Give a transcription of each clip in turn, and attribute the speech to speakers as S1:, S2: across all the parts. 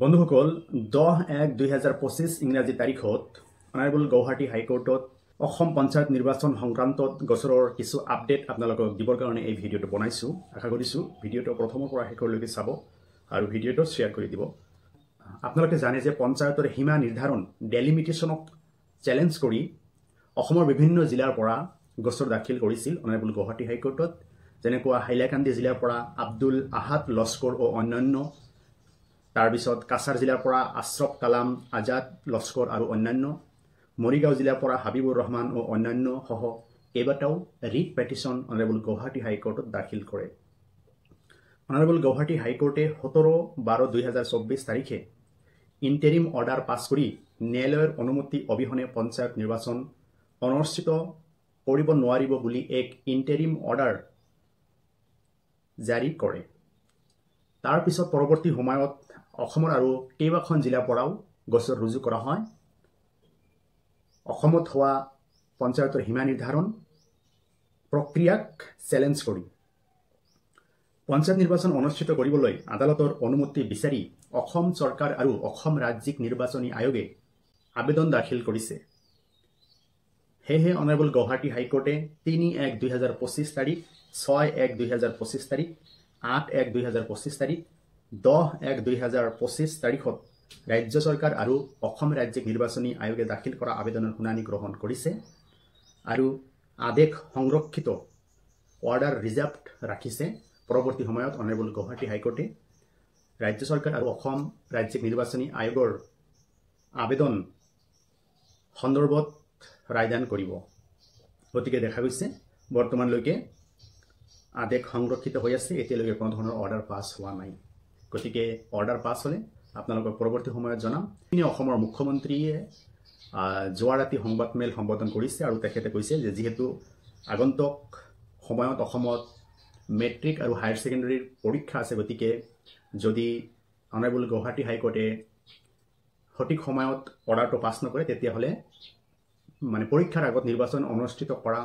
S1: বন্ধুসকল 10-1-2025 ইংৰাজী তাৰিখত অনাৰেবল গুৱাহাটী হাইকোৰ্টত অসম পঞ্চায়ত নিৰ্বাচন সংক্ৰান্তত গোচৰৰ কিছু আপডেট আপোনালোকক দিবৰ কাৰণে এই ভিডিঅ'টো বনাইছোঁ। আশা কৰিছোঁ ভিডিঅ'টো প্ৰথমৰ পৰা শেষলৈকে চাব আৰু ভিডিঅ'টো শ্বেয়াৰ কৰি দিব। আপোনালোকে জানে যে পঞ্চায়তৰ সীমা নিৰ্ধাৰণ ডেলিমিটেশ্যনক চেলেঞ্জ কৰি অসমৰ বিভিন্ন জিলাৰ পৰা গোচৰ দাখিল কৰিছিল অনাৰেবল গুৱাহাটী হাইকোৰ্টত, যেনেকুৱা হাইলাকান্দি জিলাৰ পৰা আব্দুল আহাদ লস্কৰ ও অন্যান্য, তাৰপিছত কাছাৰ জিলাৰ পৰা আশ্ৰফ কালাম আজাদ লস্কৰ আৰু অন্যান্য, মৰিগাঁও জিলাৰ পৰা হাবিবুৰ ৰহমান ও অন্যান্য সহ কেইবাটাও ৰিট পেটিশ্যন অনাৰেবল গুৱাহাটী হাইকোৰ্টত দাখিল কৰে। অনাৰেবল গুৱাহাটী হাইকোৰ্টে 17-12-2024 তাৰিখে ইণ্টেৰিম অৰ্ডাৰ পাছ কৰি ন্যায়ালয়ৰ অনুমতি অবিহনে পঞ্চায়ত নিৰ্বাচন অনুষ্ঠিত কৰিব নোৱাৰিব বুলি এক ইণ্টেৰিম অৰ্ডাৰ জাৰি কৰে। তাৰ পিছত পৰৱৰ্তী সময়ত অসমৰ আৰু কেইবাখন জিলাৰ পৰাও গোচৰ ৰুজু কৰা হয়। অসমত হোৱা পঞ্চায়তৰ সীমা নিৰ্ধাৰণ প্ৰক্ৰিয়াক চেলেঞ্জ কৰি পঞ্চায়ত নিৰ্বাচন অনুষ্ঠিত কৰিবলৈ আদালতৰ অনুমতি বিচাৰি অসম চৰকাৰ আৰু অসম ৰাজ্যিক নিৰ্বাচনী আয়োগে আবেদন দাখিল কৰিছে। সেয়েহে অনাৰেবল গুৱাহাটী হাইকোৰ্টে 3-1-2025 তাৰিখ, 6-1-2025 তাৰিখ, 8-1-2025 তাৰিখ, 10-1-2025 তাৰিখত ৰাজ্য চৰকাৰ আৰু অসম ৰাজ্যিক নিৰ্বাচনী আয়োগে দাখিল কৰা আবেদনৰ শুনানি গ্ৰহণ কৰিছে আৰু আদেশ সংৰক্ষিত অৰ্ডাৰ ৰিজাৰ্ভড ৰাখিছে। পৰৱৰ্তী সময়ত অনাৰেবল গুৱাহাটী হাইকোৰ্টে ৰাজ্য চৰকাৰ আৰু অসম ৰাজ্যিক নিৰ্বাচনী আয়োগৰ আবেদন সন্দৰ্ভত ৰায়দান কৰিব। গতিকে দেখা গৈছে বৰ্তমানলৈকে আদেশ সংৰক্ষিত হৈ আছে, এতিয়ালৈকে কোনো ধৰণৰ অৰ্ডাৰ পাছ হোৱা নাই। গতিকে অৰ্ডাৰ পাছ হ'লে আপোনালোকক পৰৱৰ্তী সময়ত জনাম। অসমৰ মুখ্যমন্ত্ৰীয়ে যোৱা ৰাতি সংবাদমেল সম্বোধন কৰিছে আৰু তেখেতে কৈছে যে যিহেতু আগন্তুক সময়ত অসমত মেট্ৰিক আৰু হায়াৰ ছেকেণ্ডেৰীৰ পৰীক্ষা আছে, গতিকে যদি অনাৰেবল গুৱাহাটী হাইকোৰ্টে সঠিক সময়ত অৰ্ডাৰটো পাছ নকৰে তেতিয়াহ'লে পৰীক্ষাৰ আগত নিৰ্বাচন অনুষ্ঠিত কৰা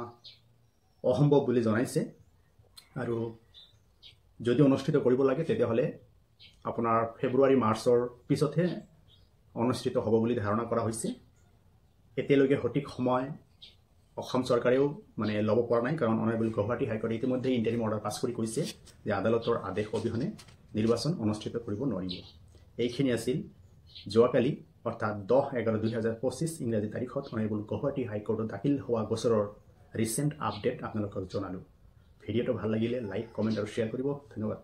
S1: অসম্ভৱ বুলি জনাইছে। আৰু যদি অনুষ্ঠিত কৰিব লাগে তেতিয়াহ'লে আপোনাৰ ফেব্ৰুৱাৰী-মাৰ্চৰ পিছতহে অনুষ্ঠিত হ'ব বুলি ধাৰণা কৰা হৈছে। এতিয়ালৈকে সঠিক সময় অসম চৰকাৰেও ল'ব পৰা নাই, কাৰণ অনাৰেবল গুৱাহাটী হাইকোৰ্টে ইতিমধ্যে ইণ্টাৰিম অৰ্ডাৰ পাছ কৰি কৈছে যে আদালতৰ আদেশ অবিহনে নিৰ্বাচন অনুষ্ঠিত কৰিব নোৱাৰিব। এইখিনি আছিল যোৱাকালি অৰ্থাৎ 10-11-2025 ইংৰাজী তাৰিখত অনাৰেবল গুৱাহাটী হাইকোৰ্টত দাখিল হোৱা গোচৰৰ ৰিচেণ্ট আপডেট আপোনালোকক জনালোঁ। ভিডিঅ'টো ভাল লাগিলে লাইক, কমেণ্ট আৰু শ্বেয়াৰ কৰিব। ধন্যবাদ।